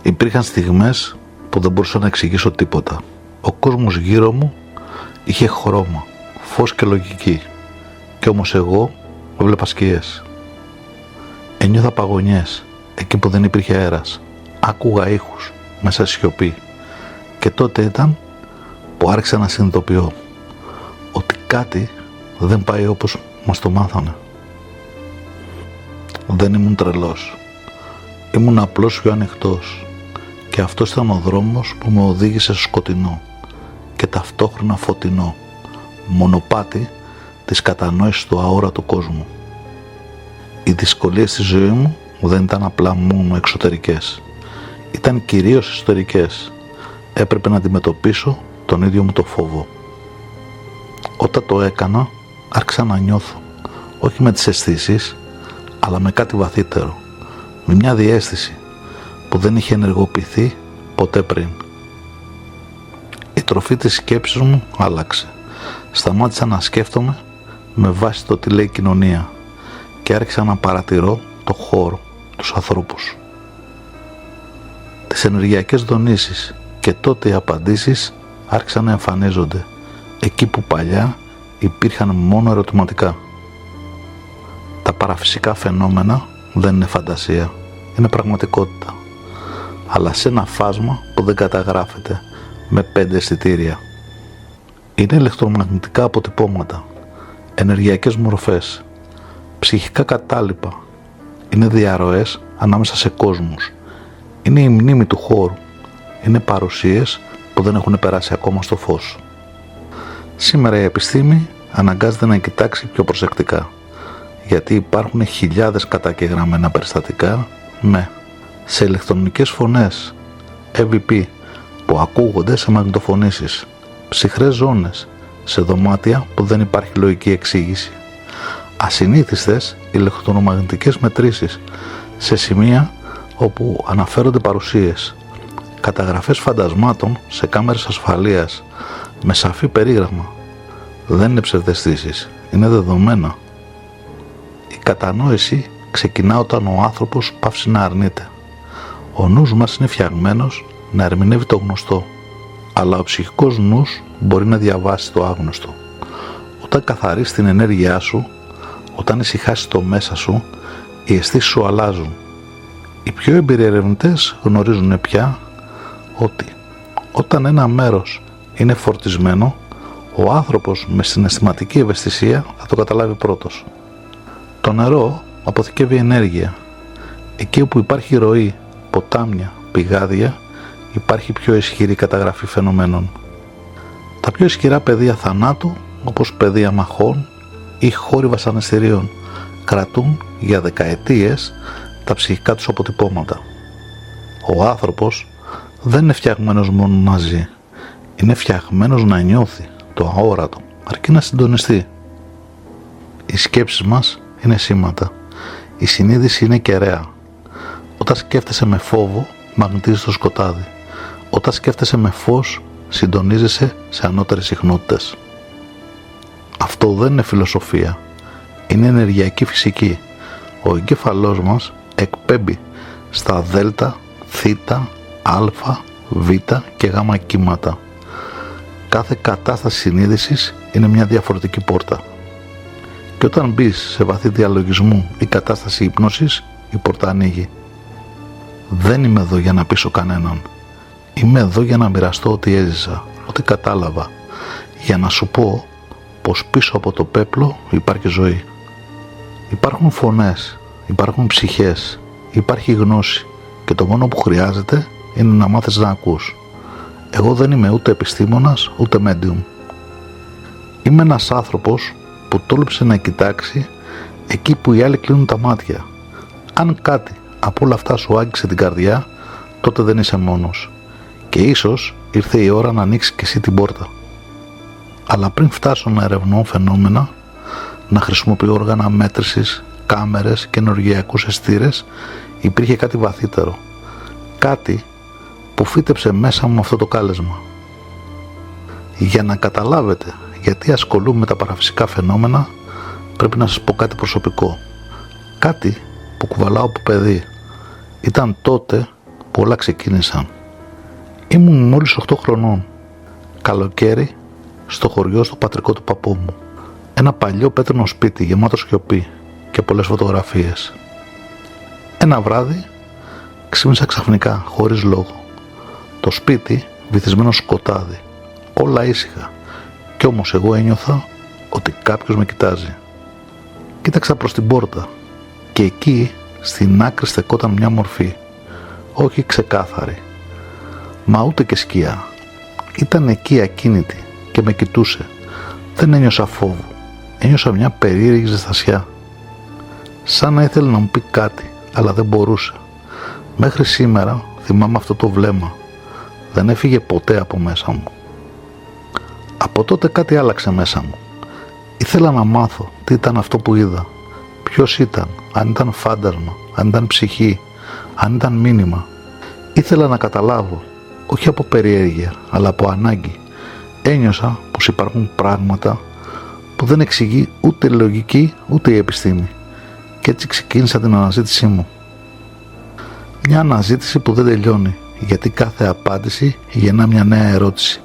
Υπήρχαν στιγμές που δεν μπορούσα να εξηγήσω τίποτα. Ο κόσμος γύρω μου είχε χρώμα, φως και λογική. Κι όμως εγώ έβλεπα σκιές. Ένιωθα παγωνιές εκεί που δεν υπήρχε αέρας. Άκουγα ήχους μέσα στη σιωπή. Και τότε ήταν που άρχισα να συνειδητοποιώ ότι κάτι δεν πάει όπως μας το μάθανε. Δεν ήμουν τρελός. Ήμουν απλώς πιο ανοιχτός. Και αυτός ήταν ο δρόμος που με οδήγησε στο σκοτεινό και ταυτόχρονα φωτεινό μονοπάτι της κατανόησης του αόρατου κόσμου. Οι δυσκολίες στη ζωή μου δεν ήταν απλά μόνο εξωτερικές. Ήταν κυρίως εσωτερικές. Έπρεπε να αντιμετωπίσω τον ίδιο μου το φόβο. Όταν το έκανα, άρχισα να νιώθω, όχι με τις αισθήσεις, αλλά με κάτι βαθύτερο, με μια διαίσθηση που δεν είχε ενεργοποιηθεί ποτέ πριν. Η τροφή της σκέψης μου άλλαξε. Σταμάτησα να σκέφτομαι με βάση το τι λέει η κοινωνία και άρχισα να παρατηρώ το χώρο, τους ανθρώπους, τις ενεργειακές δονήσεις, και τότε οι απαντήσεις άρχισαν να εμφανίζονται εκεί που παλιά υπήρχαν μόνο ερωτηματικά. Τα παραφυσικά φαινόμενα δεν είναι φαντασία, είναι πραγματικότητα, αλλά σε ένα φάσμα που δεν καταγράφεται με 5 αισθητήρια. Είναι ηλεκτρομαγνητικά αποτυπώματα, ενεργειακές μορφές, ψυχικά κατάλοιπα, είναι διαρροές ανάμεσα σε κόσμους, είναι η μνήμη του χώρου, είναι παρουσίες που δεν έχουν περάσει ακόμα στο φως. Σήμερα η επιστήμη αναγκάζεται να κοιτάξει πιο προσεκτικά, γιατί υπάρχουν χιλιάδες καταγεγραμμένα περιστατικά σε ηλεκτρονικές φωνές EVP που ακούγονται σε μαγνητοφωνήσεις, ψυχρές ζώνες, σε δωμάτια που δεν υπάρχει λογική εξήγηση, ασυνήθιστες ηλεκτρομαγνητικές μετρήσεις σε σημεία όπου αναφέρονται παρουσίες, καταγραφές φαντασμάτων σε κάμερες ασφαλείας με σαφή περίγραμμα. Δεν είναι ψευδαισθήσεις, είναι δεδομένα. Η κατανόηση ξεκινά όταν ο άνθρωπος πάυσει να αρνείται. Ο νους μας είναι φτιαγμένος να ερμηνεύει το γνωστό, αλλά ο ψυχικός νους μπορεί να διαβάσει το άγνωστο. Όταν καθαρίσεις την ενέργειά σου, όταν ησυχάσεις το μέσα σου, οι αισθήσεις σου αλλάζουν. Οι πιο εμπειροί ερευνητές γνωρίζουν πια ότι όταν ένα μέρος είναι φορτισμένο, ο άνθρωπος με συναισθηματική ευαισθησία θα το καταλάβει πρώτος. Το νερό αποθηκεύει ενέργεια. Εκεί όπου υπάρχει ροή, ποτάμια, πηγάδια, υπάρχει πιο ισχυρή καταγραφή φαινομένων. Τα πιο ισχυρά πεδία θανάτου, όπως πεδία μαχών ή χώροι βασανιστήριων, κρατούν για δεκαετίες τα ψυχικά τους αποτυπώματα. Ο άνθρωπος δεν είναι φτιαγμένος μόνο να ζει, είναι φτιαγμένος να νιώθει το αόρατο, αρκεί να συντονιστεί. Οι σκέψεις μας είναι σήματα, η συνείδηση είναι κεραία. Όταν σκέφτεσαι με φόβο, μαγνητίζεις το σκοτάδι. Όταν σκέφτεσαι με φως, συντονίζεσαι σε ανώτερες συχνότητες. Αυτό δεν είναι φιλοσοφία, είναι ενεργειακή φυσική. Ο εγκέφαλός μας εκπέμπει στα δέλτα, θήτα, α, β και γ κύματα. Κάθε κατάσταση συνείδησης είναι μια διαφορετική πόρτα. Και όταν μπεις σε βαθύ διαλογισμού ή κατάσταση ύπνωσης, η πόρτα ανοίγει. Δεν είμαι εδώ για να πείσω κανέναν. Είμαι εδώ για να μοιραστώ ό,τι έζησα, ό,τι κατάλαβα. Για να σου πω πως πίσω από το πέπλο υπάρχει ζωή. Υπάρχουν φωνές, υπάρχουν ψυχές, υπάρχει γνώση και το μόνο που χρειάζεται είναι να μάθεις να ακούς. Εγώ δεν είμαι ούτε επιστήμονας ούτε medium. Είμαι ένας άνθρωπος που τόλμησε να κοιτάξει εκεί που οι άλλοι κλείνουν τα μάτια. Αν κάτι από όλα αυτά σου άγγιξε την καρδιά, τότε δεν είσαι μόνος. Και ίσως ήρθε η ώρα να ανοίξεις και εσύ την πόρτα. Αλλά πριν φτάσω να ερευνώ φαινόμενα, να χρησιμοποιώ όργανα μέτρησης, κάμερες και ενεργειακούς αισθήρες, υπήρχε κάτι βαθύτερο. Κάτι που φύτεψε μέσα μου αυτό το κάλεσμα. Για να καταλάβετε γιατί ασχολούμαι με τα παραφυσικά φαινόμενα, πρέπει να σας πω κάτι προσωπικό. Κάτι που κουβαλάω από παιδί. Ήταν τότε που όλα ξεκίνησαν. Ήμουν μόλις 8 χρονών. Καλοκαίρι στο χωριό στο πατρικό του παππού μου. Ένα παλιό πέτρινο σπίτι γεμάτο σιωπή και πολλές φωτογραφίες. Ένα βράδυ ξύπνησα ξαφνικά, χωρίς λόγο. Το σπίτι βυθισμένο σκοτάδι, όλα ήσυχα, κι όμως εγώ ένιωθα ότι κάποιος με κοιτάζει. Κοίταξα προς την πόρτα και εκεί στην άκρη στεκόταν μια μορφή, όχι ξεκάθαρη, μα ούτε και σκιά. Ήταν εκεί ακίνητη και με κοιτούσε. Δεν ένιωσα φόβο, ένιωσα μια περίεργη ζεστασιά. Σαν να ήθελε να μου πει κάτι, αλλά δεν μπορούσε. Μέχρι σήμερα θυμάμαι αυτό το βλέμμα. Δεν έφυγε ποτέ από μέσα μου. Από τότε κάτι άλλαξε μέσα μου. Ήθελα να μάθω τι ήταν αυτό που είδα. Ποιος ήταν, αν ήταν φάντασμα, αν ήταν ψυχή, αν ήταν μήνυμα. Ήθελα να καταλάβω, όχι από περιέργεια, αλλά από ανάγκη. Ένιωσα πως υπάρχουν πράγματα που δεν εξηγεί ούτε η λογική ούτε η επιστήμη. Και έτσι ξεκίνησα την αναζήτησή μου. Μια αναζήτηση που δεν τελειώνει, γιατί κάθε απάντηση γεννά μια νέα ερώτηση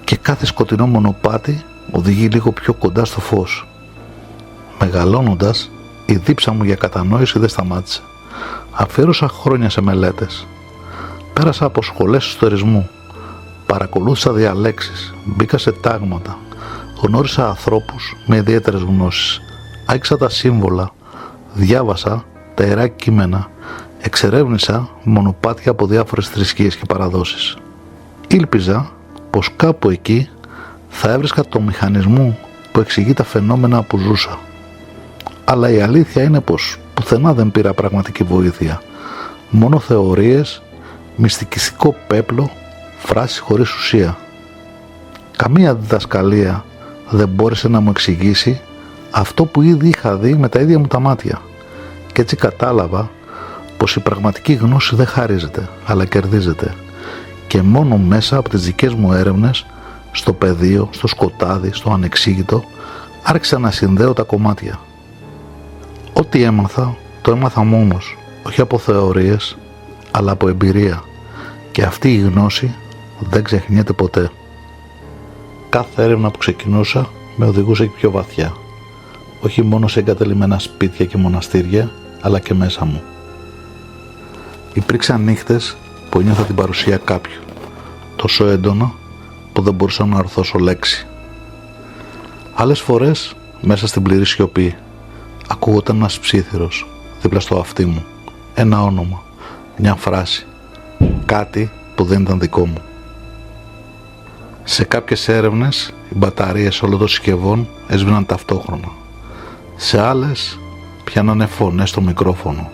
και κάθε σκοτεινό μονοπάτι οδηγεί λίγο πιο κοντά στο φως. Μεγαλώνοντας, η δίψα μου για κατανόηση δεν σταμάτησε. Αφιέρωσα χρόνια σε μελέτες. Πέρασα από σχολές ιστορισμού. Παρακολούθησα διαλέξεις, μπήκα σε τάγματα. Γνώρισα ανθρώπους με ιδιαίτερες γνώσεις. Άκουσα τα σύμβολα, διάβασα τα ιερά κείμενα, εξερεύνησα μονοπάτια από διάφορες θρησκείες και παραδόσεις. Ήλπιζα πως κάπου εκεί θα έβρισκα το μηχανισμό που εξηγεί τα φαινόμενα που ζούσα. Αλλά η αλήθεια είναι πως πουθενά δεν πήρα πραγματική βοήθεια. Μόνο θεωρίες, μυστικιστικό πέπλο, φράσεις χωρίς ουσία. Καμία διδασκαλία δεν μπόρεσε να μου εξηγήσει αυτό που ήδη είχα δει με τα ίδια μου τα μάτια. Και έτσι κατάλαβα πως η πραγματική γνώση δεν χαρίζεται, αλλά κερδίζεται. Και μόνο μέσα από τις δικές μου έρευνες, στο πεδίο, στο σκοτάδι, στο ανεξήγητο, άρχισα να συνδέω τα κομμάτια. Ό,τι έμαθα, το έμαθα μόνος, όχι από θεωρίες, αλλά από εμπειρία. Και αυτή η γνώση δεν ξεχνιέται ποτέ. Κάθε έρευνα που ξεκινούσα με οδηγούσε πιο βαθιά. Όχι μόνο σε εγκατελειμμένα σπίτια και μοναστήρια, αλλά και μέσα μου. Υπήρξαν νύχτες που ένιωθα την παρουσία κάποιου, τόσο έντονα που δεν μπορούσα να ορθώσω λέξη. Άλλες φορές, μέσα στην πληρή σιωπή, ακούγονταν ένας ψίθυρος δίπλα στο αυτί μου, ένα όνομα, μια φράση, κάτι που δεν ήταν δικό μου. Σε κάποιες έρευνες, οι μπαταρίες όλων των συσκευών έσβηναν ταυτόχρονα. Σε άλλες, πιάνανε φωνές στο μικρόφωνο,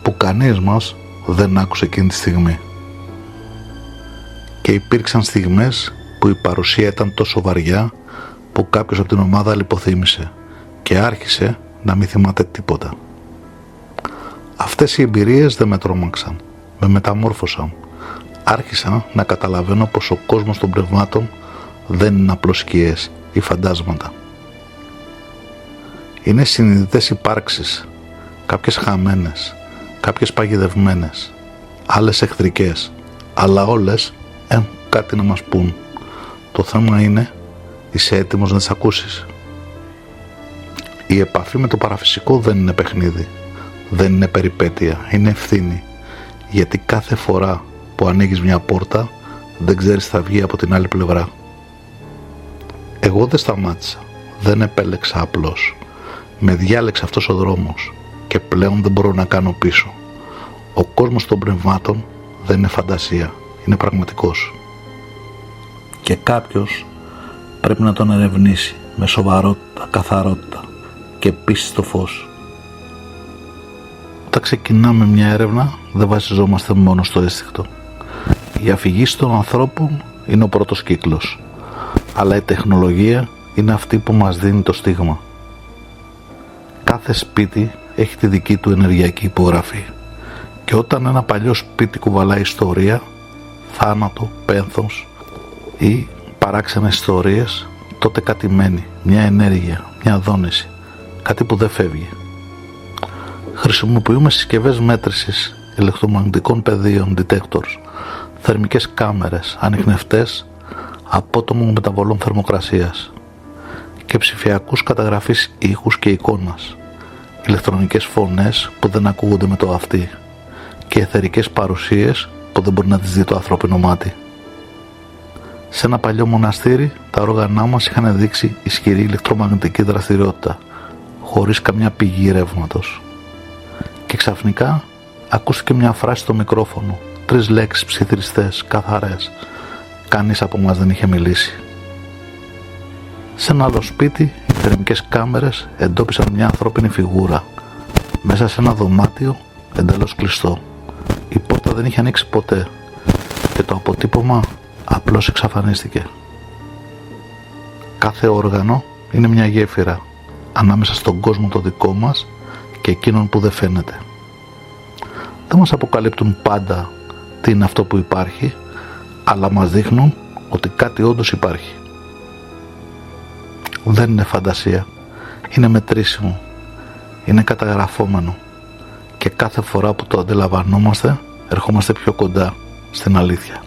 που κανείς μας δεν άκουσε εκείνη τη στιγμή. Και υπήρξαν στιγμές που η παρουσία ήταν τόσο βαριά που κάποιος από την ομάδα λιποθύμησε και άρχισε να μην θυμάται τίποτα. Αυτές οι εμπειρίες δεν με τρόμαξαν, με μεταμόρφωσαν. Άρχισα να καταλαβαίνω πως ο κόσμος των πνευμάτων δεν είναι απλώς σκιές ή φαντάσματα. Είναι συνειδητές υπάρξεις, κάποιες χαμένες, κάποιες παγιδευμένες, άλλες εχθρικές, αλλά όλες έχουν κάτι να μας πούν. Το θέμα είναι, είσαι έτοιμος να τις ακούσεις? Η επαφή με το παραφυσικό δεν είναι παιχνίδι, δεν είναι περιπέτεια, είναι ευθύνη, γιατί κάθε φορά που ανοίγεις μια πόρτα δεν ξέρεις τι θα βγει από την άλλη πλευρά. Εγώ δεν σταμάτησα, δεν επέλεξα απλώς. Με διάλεξε αυτός ο δρόμος και πλέον δεν μπορώ να κάνω πίσω. Ο κόσμος των πνευμάτων δεν είναι φαντασία, είναι πραγματικός. Και κάποιος πρέπει να τον ερευνήσει με σοβαρότητα, καθαρότητα και πίστη στο φως. Όταν ξεκινάμε μια έρευνα δεν βασιζόμαστε μόνο στο αίσθηκτο. Η αφηγήση των ανθρώπων είναι ο πρώτος κύκλος, αλλά η τεχνολογία είναι αυτή που μας δίνει το στίγμα. Κάθε σπίτι έχει τη δική του ενεργειακή υπογραφή και όταν ένα παλιό σπίτι κουβαλάει ιστορία, θάνατο, πένθος ή παράξενες ιστορίες, τότε κάτι μένει, μια ενέργεια, μια δόνηση, κάτι που δεν φεύγει. Χρησιμοποιούμε συσκευές μέτρησης ηλεκτρομαγνητικών πεδίων, detectors, θερμικές κάμερες, ανιχνευτές απότομων μεταβολών θερμοκρασίας και ψηφιακούς καταγραφής ήχους και εικόνας, ηλεκτρονικές φωνές που δεν ακούγονται με το αυτί και αιθερικές παρουσίες που δεν μπορεί να τις δει το ανθρώπινο μάτι. Σε ένα παλιό μοναστήρι τα όργανά μας είχαν δείξει ισχυρή ηλεκτρομαγνητική δραστηριότητα χωρίς καμιά πηγή ρεύματος. Και ξαφνικά ακούστηκε μια φράση στο μικρόφωνο, 3 λέξεις ψιθυριστές, καθαρές. Κανείς από μας δεν είχε μιλήσει. Σε ένα άλλο σπίτι οι θερμικές κάμερες εντόπισαν μια ανθρώπινη φιγούρα μέσα σε ένα δωμάτιο εντελώς κλειστό. Η πόρτα δεν είχε ανοίξει ποτέ και το αποτύπωμα απλώς εξαφανίστηκε. Κάθε όργανο είναι μια γέφυρα ανάμεσα στον κόσμο το δικό μας και εκείνον που δεν φαίνεται. Δεν μας αποκαλύπτουν πάντα τι είναι αυτό που υπάρχει, αλλά μας δείχνουν ότι κάτι όντως υπάρχει. Δεν είναι φαντασία, είναι μετρήσιμο, είναι καταγραφόμενο και κάθε φορά που το αντιλαμβανόμαστε ερχόμαστε πιο κοντά στην αλήθεια.